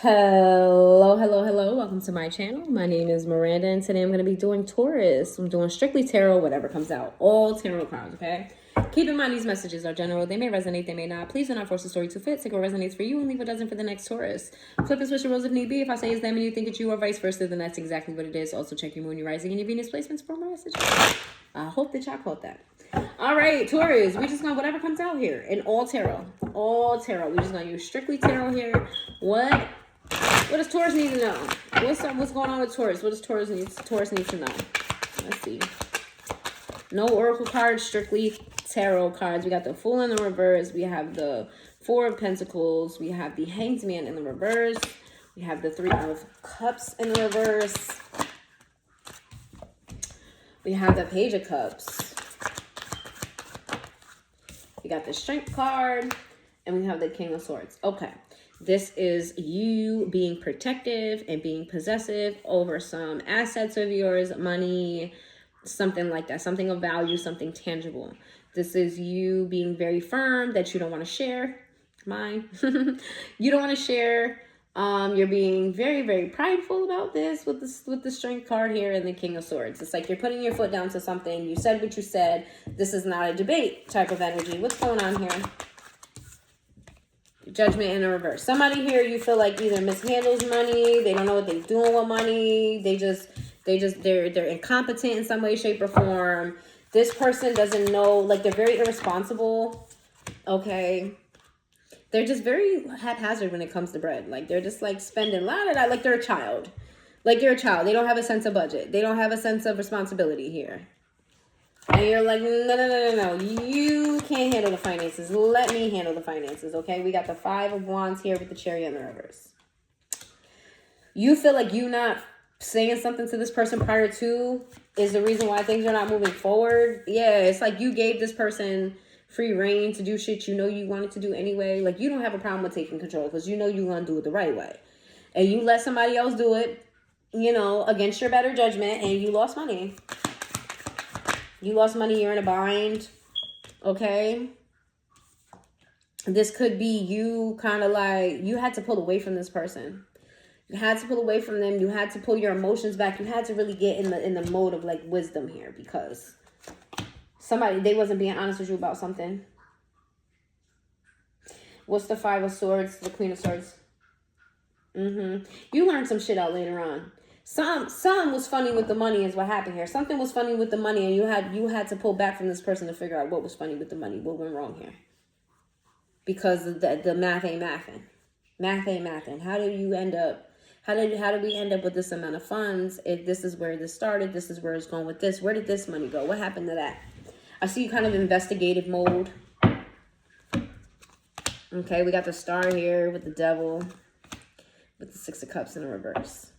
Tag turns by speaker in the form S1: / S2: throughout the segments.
S1: Hello, hello, hello. Welcome to my channel. My name is Miranda, and today I'm going to be doing Taurus. I'm doing strictly tarot, whatever comes out. All tarot cards, okay? Keep in mind these messages are general. They may resonate, they may not. Please do not force the story to fit. Take what resonates for you and leave what doesn't for the next Taurus. Flip and switch the roles if need be. If I say it's them and you think it's you or vice versa, then that's exactly what it is. Also check your moon, your rising, and your Venus placements for more messages. I hope that y'all caught that. All right, Taurus, we just gonna whatever comes out here in all tarot. All tarot. We just gonna use strictly tarot here. What does Taurus need to know? What's going on with Taurus? What does Taurus need to know? Let's see. No oracle cards, strictly tarot cards. We got the Fool in the reverse. We have the Four of Pentacles. We have the Hanged Man in the reverse. We have the Three of Cups in the reverse. We have the Page of Cups. We got the Strength card. And we have the King of Swords. Okay. This is you being protective and being possessive over some assets of yours, money, something like that, something of value, something tangible. This is you being very firm that you don't want to share. Mine. You don't want to share. You're being very, very prideful about this with the Strength card here and the King of Swords. It's like you're putting your foot down to something. You said what you said. This is not a debate type of energy. What's going on here? Judgment in the reverse. Somebody here you feel like either mishandles money, they don't know what they're doing with money, they're incompetent in some way, shape, or form. This person doesn't know, like they're very irresponsible. Okay. They're just very haphazard when it comes to bread. Like they're just like spending like they're a child. Like you're a child. They don't have a sense of budget. They don't have a sense of responsibility here. And you're like, no. You can't handle the finances. Let me handle the finances, okay? We got the Five of Wands here with the Chariot in the reverse. You feel like you not saying something to this person prior to is the reason why things are not moving forward. Yeah, it's like you gave this person free reign to do shit you know you wanted to do anyway. Like, you don't have a problem with taking control because you know you're going to do it the right way. And you let somebody else do it, you know, against your better judgment, and you lost money. You lost money, you're in a bind, okay? This could be you kind of like, you had to pull away from this person. You had to pull away from them. You had to pull your emotions back. You had to really get in the mode of like wisdom here because they wasn't being honest with you about something. What's the Five of Swords, the Queen of Swords? You learned some shit out later on. Some was funny with the money is what happened here. Something was funny with the money and you had to pull back from this person to figure out what was funny with the money. What went wrong here? Because the math ain't mathing. Math ain't mathing. How did we end up with this amount of funds? If this is where this started, this is where it's going with this. Where did this money go? What happened to that? I see you kind of investigative mode. Okay, we got the Star here with the Devil. With the Six of Cups in the reverse.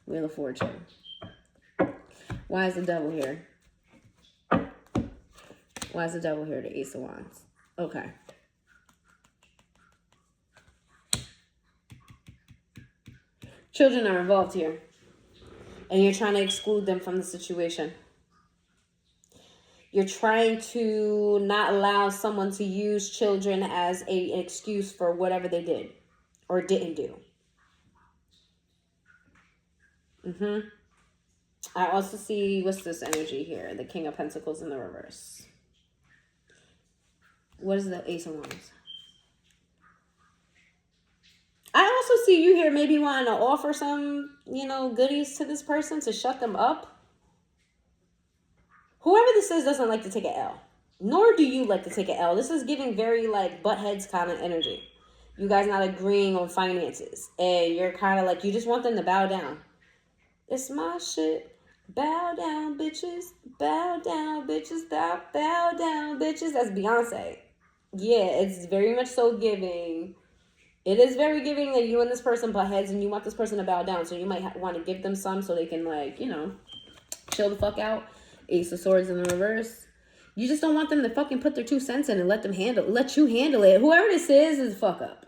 S1: Wheel of Fortune. Why is the Devil here? Why is the Devil here? The Ace of Wands. Okay. Children are involved here. And you're trying to exclude them from the situation. You're trying to not allow someone to use children as an excuse for whatever they did or didn't do. I also see, what's this energy here? The King of Pentacles in the reverse. What is the Ace of Wands? I also see you here maybe wanting to offer some, goodies to this person to shut them up. Whoever this is doesn't like to take an L. Nor do you like to take an L. This is giving very like butt heads kind of energy. You guys not agreeing on finances. And you're kind of like, you just want them to bow down. It's my shit. Bow down, bitches. Bow down, bitches. Bow down, bitches. That's Beyonce. Yeah, it's very much so giving. It is very giving that you and this person butt heads and you want this person to bow down. So you might want to give them some so they can like, chill the fuck out. Ace of Swords in the reverse. You just don't want them to fucking put their 2 cents in and let you handle it. Whoever this is a fuck up.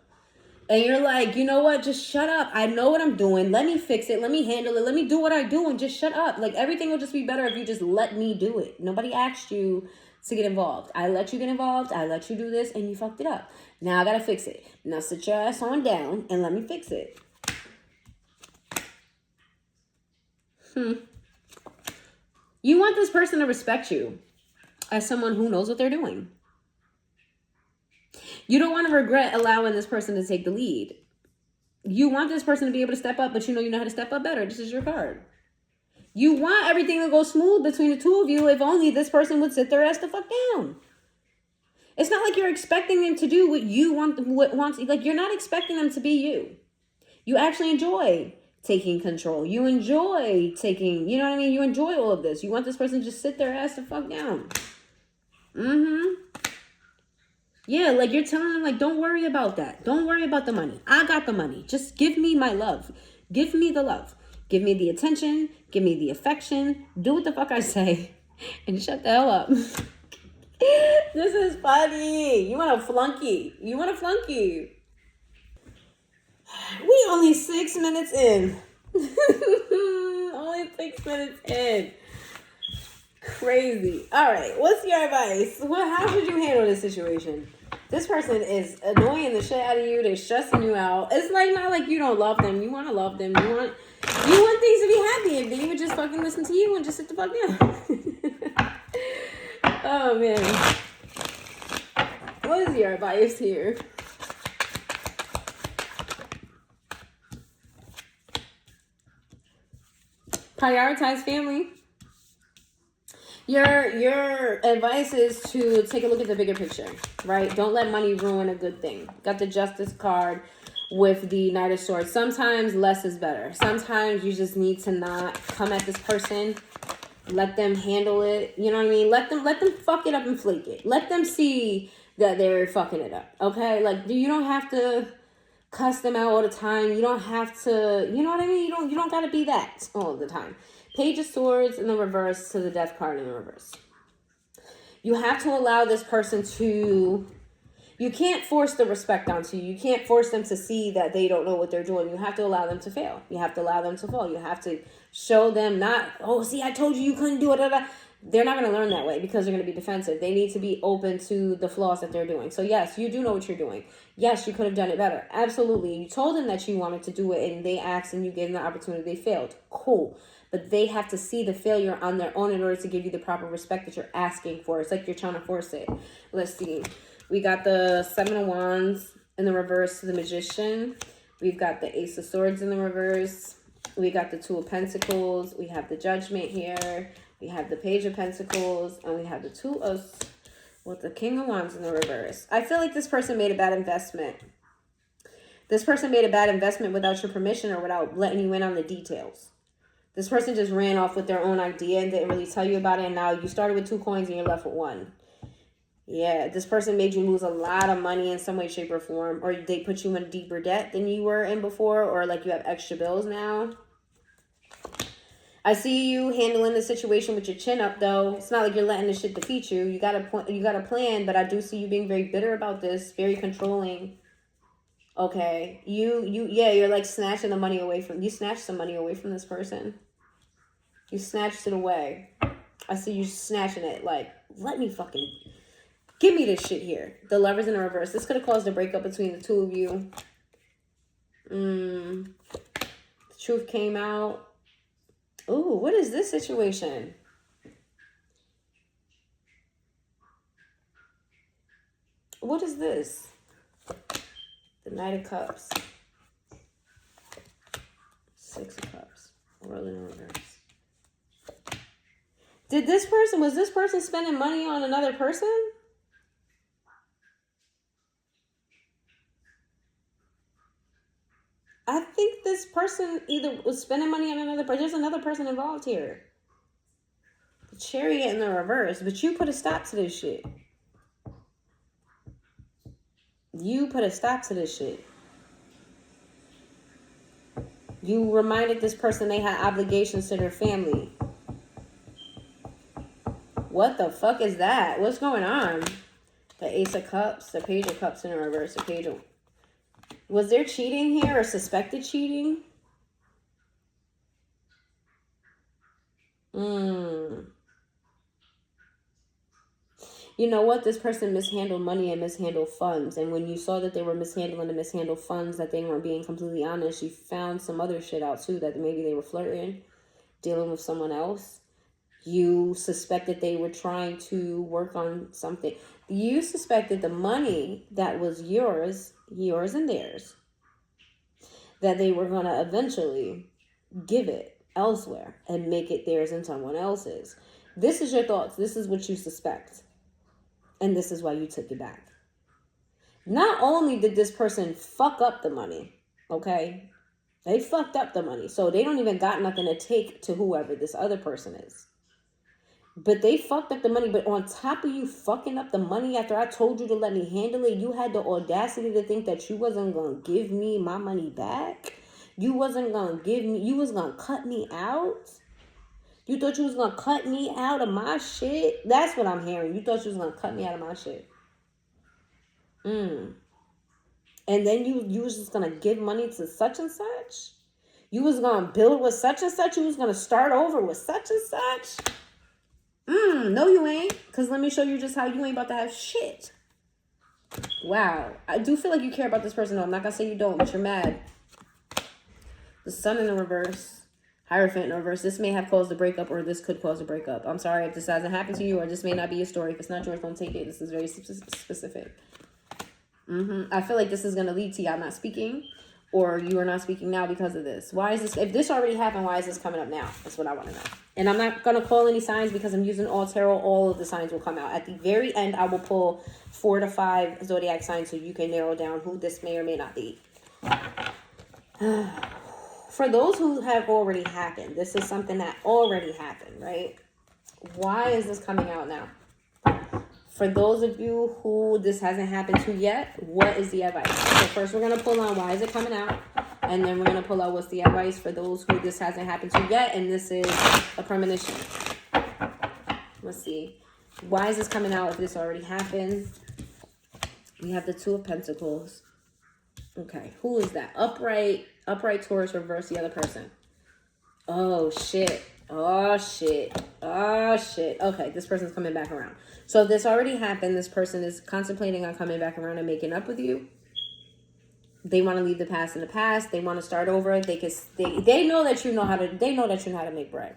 S1: And you're like, you know what? Just shut up. I know what I'm doing. Let me fix it. Let me handle it. Let me do what I do and just shut up. Like, everything will just be better if you just let me do it. Nobody asked you to get involved. I let you get involved. I let you do this and you fucked it up. Now I gotta fix it. Now sit your ass on down and let me fix it. You want this person to respect you as someone who knows what they're doing. You don't want to regret allowing this person to take the lead. You want this person to be able to step up, but you know how to step up better. This is your card. You want everything to go smooth between the two of you if only this person would sit their ass the fuck down. It's not like you're expecting them to do what you want, like you're not expecting them to be you. You actually enjoy taking control. You enjoy taking, you know what I mean? You enjoy all of this. You want this person to just sit their ass the fuck down. Yeah, like you're telling them, like, don't worry about that. Don't worry about the money. I got the money. Just give me my love. Give me the love. Give me the attention. Give me the affection. Do what the fuck I say. And shut the hell up. This is funny. You want a flunky. You want a flunky. We only 6 minutes in. Only 6 minutes in. Crazy. All right. What's your advice? How should you handle this situation? This person is annoying the shit out of you. They're stressing you out. It's like not like you don't love them. You want to love them. You want things to be happy. If they would just fucking listen to you and just sit the fuck down. Oh man. What is your advice here? Prioritize family. Your advice is to take a look at the bigger picture, right? Don't let money ruin a good thing. Got the Justice card with the Knight of Swords. Sometimes less is better. Sometimes you just need to not come at this person. Let them handle it. You know what I mean? Let them fuck it up and flake it. Let them see that they're fucking it up. Okay? Like you don't have to cuss them out all the time. You don't have to, you know what I mean? You don't gotta be that all the time. Page of Swords in the reverse to the Death card in the reverse. You have to allow this person to... You can't force the respect onto you. You can't force them to see that they don't know what they're doing. You have to allow them to fail. You have to allow them to fall. You have to show them not, oh, see, I told you couldn't do it. They're not going to learn that way because they're going to be defensive. They need to be open to the flaws that they're doing. So yes, you do know what you're doing. Yes, you could have done it better. Absolutely. You told them that you wanted to do it and they asked and you gave them the opportunity. They failed. Cool. But they have to see the failure on their own in order to give you the proper respect that you're asking for. It's like you're trying to force it. Let's see. We got the Seven of Wands in the reverse to the Magician. We've got the Ace of Swords in the reverse. We got the Two of Pentacles. We have the Judgment here. We have the Page of Pentacles. And we have the Two of... with the King of Wands in the reverse. I feel like this person made a bad investment. This person made a bad investment without your permission or without letting you in on the details. This person just ran off with their own idea and didn't really tell you about it. And now you started with 2 coins and you're left with 1. Yeah, this person made you lose a lot of money in some way, shape, or form. Or they put you in deeper debt than you were in before. Or like you have extra bills now. I see you handling the situation with your chin up, though. It's not like you're letting this shit defeat you. You got a plan, but I do see you being very bitter about this. Very controlling. Okay. You're like snatching the money away from... You snatched some money away from this person. You snatched it away. I see you snatching it. Like, let me fucking... Give me this shit here. The Lovers in the reverse. This could have caused a breakup between the two of you. The truth came out. Ooh, what is this situation? What is this? The Knight of Cups. 6 of Cups. World in reverse. Was this person spending money on another person? I think this person either was spending money on another person. There's another person involved here. The Chariot in the reverse. But you put a stop to this shit. You put a stop to this shit. You reminded this person they had obligations to their family. What the fuck is that? What's going on? The Ace of Cups, the Page of Cups in the reverse, the Page of... Was there cheating here or suspected cheating? you know what, this person mishandled money and mishandled funds. And when you saw that they were mishandling and mishandled funds, that they weren't being completely honest, you found some other shit out too, that maybe they were flirting, dealing with someone else. You suspected they were trying to work on something. You suspected the money that was yours and theirs, that they were going to eventually give it elsewhere and make it theirs and someone else's. This is your thoughts. This is what you suspect. And this is why you took it back. Not only did this person fuck up the money, okay? They fucked up the money. So they don't even got nothing to take to whoever this other person is. But they fucked up the money. But on top of you fucking up the money after I told you to let me handle it, you had the audacity to think that you wasn't going to give me my money back. You wasn't going to give me, you was going to cut me out. You thought you was going to cut me out of my shit. That's what I'm hearing. You thought you was going to cut me out of my shit. And then you was just going to give money to such and such. You was going to build with such and such. You was going to start over with such and such. No, you ain't. Because let me show you just how you ain't about to have shit. Wow. I do feel like you care about this person, though. I'm not going to say you don't, but you're mad. The Sun in the reverse. Hierophant in the reverse. This may have caused a breakup, or this could cause a breakup. I'm sorry if this hasn't happened to you, or this may not be your story. If it's not yours, don't take it. This is very specific. I feel like this is going to lead to y'all not speaking, or you are not speaking now because of this. Why is this? If this already happened, why is this coming up now? That's what I want to know. And I'm not going to call any signs because I'm using all tarot. All of the signs will come out. At the very end, I will pull 4 to 5 zodiac signs so you can narrow down who this may or may not be. For those who have already happened, this is something that already happened, right? Why is this coming out now? For those of you who this hasn't happened to yet, what is the advice? So first we're going to pull on why is it coming out? And then we're going to pull out what's the advice for those who this hasn't happened to yet. And this is a premonition. Let's see. Why is this coming out if this already happened? We have the 2 of Pentacles. Okay. Who is that? Upright Taurus, reverse the other person. Oh, shit. Oh, shit. Oh, shit. Okay, this person's coming back around. So if this already happened, this person is contemplating on coming back around and making up with you. They want to leave the past in the past. They want to start over. They know that you know how to make bread.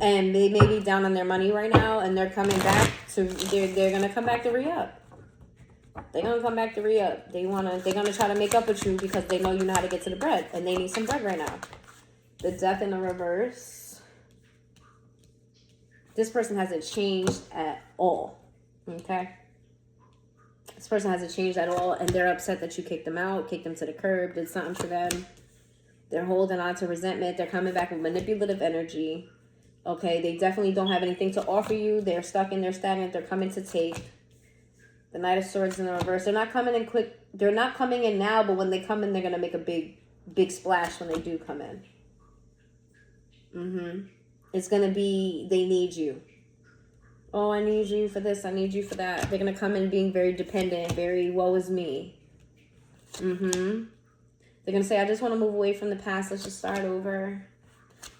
S1: And they may be down on their money right now, and they're coming back to they're gonna come back to re-up. They're gonna come back to re-up. They're gonna try to make up with you because they know you know how to get to the bread, and they need some bread right now. The Death in the reverse. This person hasn't changed at all. Okay? This person hasn't changed at all, and they're upset that you kicked them out, kicked them to the curb, did something to them. They're holding on to resentment. They're coming back with manipulative energy. Okay? They definitely don't have anything to offer you. They're stuck in their stagnant. They're coming to take. The Knight of Swords in the reverse. They're not coming in quick. They're not coming in now, but when they come in, they're going to make a big splash when they do come in. It's going to be, they need you. Oh, I need you for this. I need you for that. They're going to come in being very dependent, very woe is me. They're going to say, I just want to move away from the past. Let's just start over.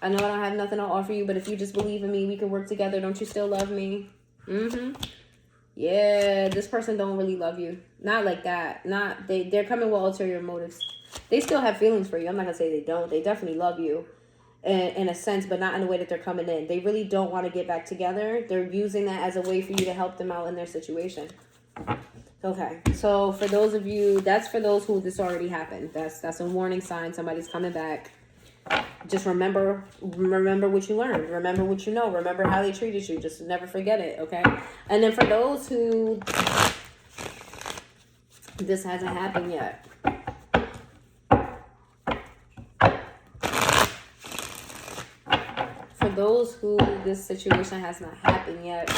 S1: I know I don't have nothing to offer you, but if you just believe in me, we can work together. Don't you still love me? Yeah, this person don't really love you. Not like that. They're coming with ulterior motives. They still have feelings for you. I'm not going to say they don't. They definitely love you. In a sense, but not in the way that they're coming in. They really don't want to get back together. They're using that as a way for you to help them out in their situation. Okay, so for those of you, that's for those who this already happened. That's a warning sign. Somebody's coming back. Just remember what you learned. Remember what you know. Remember how they treated you. Just never forget it, okay? And then for those who this hasn't happened yet. For those who this situation has not happened yet,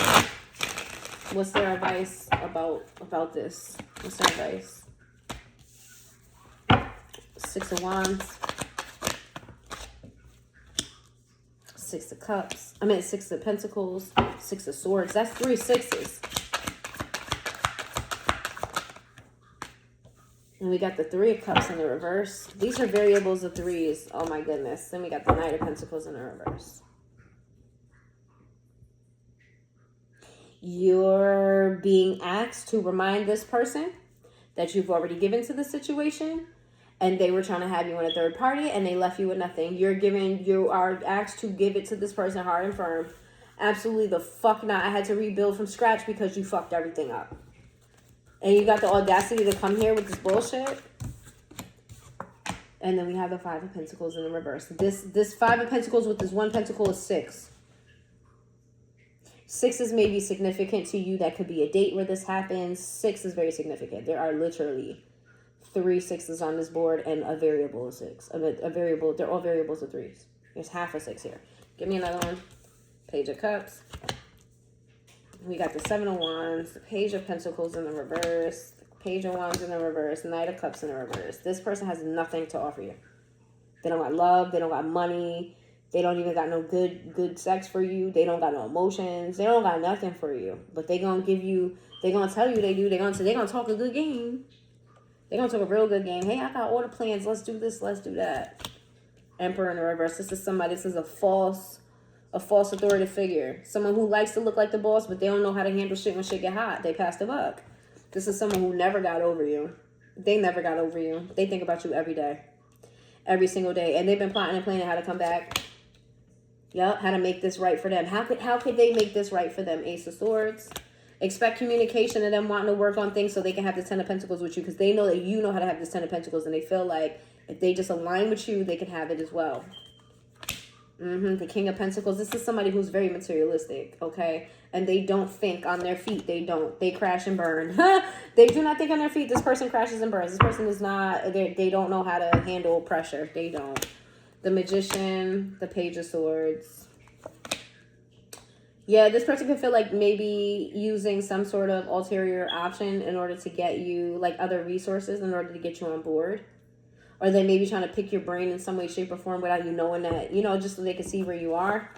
S1: what's their advice about this? What's their advice? 6 of Wands. 6 of Cups. 6 of Pentacles. 6 of Swords. That's 3 sixes. And we got the 3 of Cups in the reverse. These are variables of threes. Oh my goodness. Then we got the Knight of Pentacles in the reverse. You're being asked to remind this person that you've already given to the situation, and they were trying to have you in a third party and they left you with nothing. You are asked to give it to this person hard and firm. Absolutely the fuck not. I had to rebuild from scratch because you fucked everything up. And you got the audacity to come here with this bullshit. And then we have the Five of Pentacles in the reverse. This Five of Pentacles with this one pentacle is 6. 6 is maybe significant to you. That could be a date where this happens. 6 is very significant. There are literally 3 6s on this board and a variable of 6. A variable, they're all variables of 3s. There's half a 6 here. Give me another one. Page of Cups. We got the 7 of Wands, the Page of Pentacles in the reverse, the Page of Wands in the reverse, Knight of Cups in the reverse. This person has nothing to offer you. They don't got love. They don't got money. They don't even got no good sex for you. They don't got no emotions. They don't got nothing for you. But they gonna give you, they gonna tell you they do. They gonna talk a good game. They gonna talk a real good game. Hey, I got all the plans. Let's do this. Let's do that. Emperor in the reverse. This is a false authoritative figure. Someone who likes to look like the boss, but they don't know how to handle shit when shit get hot. They pass the buck. This is someone who never got over you. They never got over you. They think about you every day. Every single day. And they've been plotting and planning how to come back. Yep, how to make this right for them. How could they make this right for them? Ace of Swords. Expect communication and them wanting to work on things so they can have the 10 of Pentacles with you, because they know that you know how to have this 10 of Pentacles, and they feel like if they just align with you, they can have it as well. The King of Pentacles. This is somebody who's very materialistic, okay? And they don't think on their feet. They don't. They crash and burn. They do not think on their feet. This person crashes and burns. This person is not, they don't know how to handle pressure. They don't. The Magician, the Page of Swords. Yeah, this person could feel like maybe using some sort of ulterior option in order to get you, like other resources in order to get you on board. Or they may be trying to pick your brain in some way, shape, or form without you knowing that, you know, just so they can see where you are.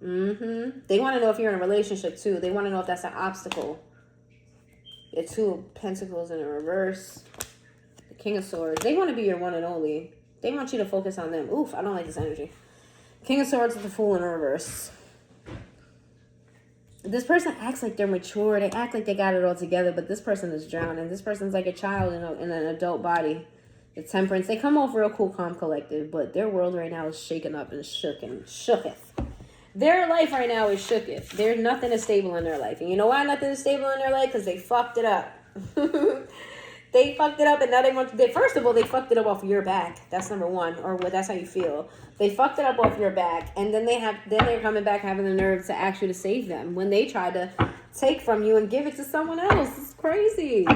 S1: They want to know if you're in a relationship, too. They want to know if that's an obstacle. The 2 of Pentacles in the reverse. The King of Swords. They want to be your one and only. They want you to focus on them. Oof, I don't like this energy. King of Swords with the Fool in the reverse. This person acts like they're mature. They act like they got it all together, but this person is drowning. This person's like a child in an adult body. The Temperance. They come off real cool, calm, collected, but their world right now is shaken up and shooketh. Their life right now is shooketh. There's nothing is stable in their life. And you know why nothing is stable in their life? Because they fucked it up. They fucked it up, and now first of all, they fucked it up off your back. That's number one, or that's how you feel. They fucked it up off your back, and then they're coming back having the nerve to ask you to save them when they tried to take from you and give it to someone else. It's crazy.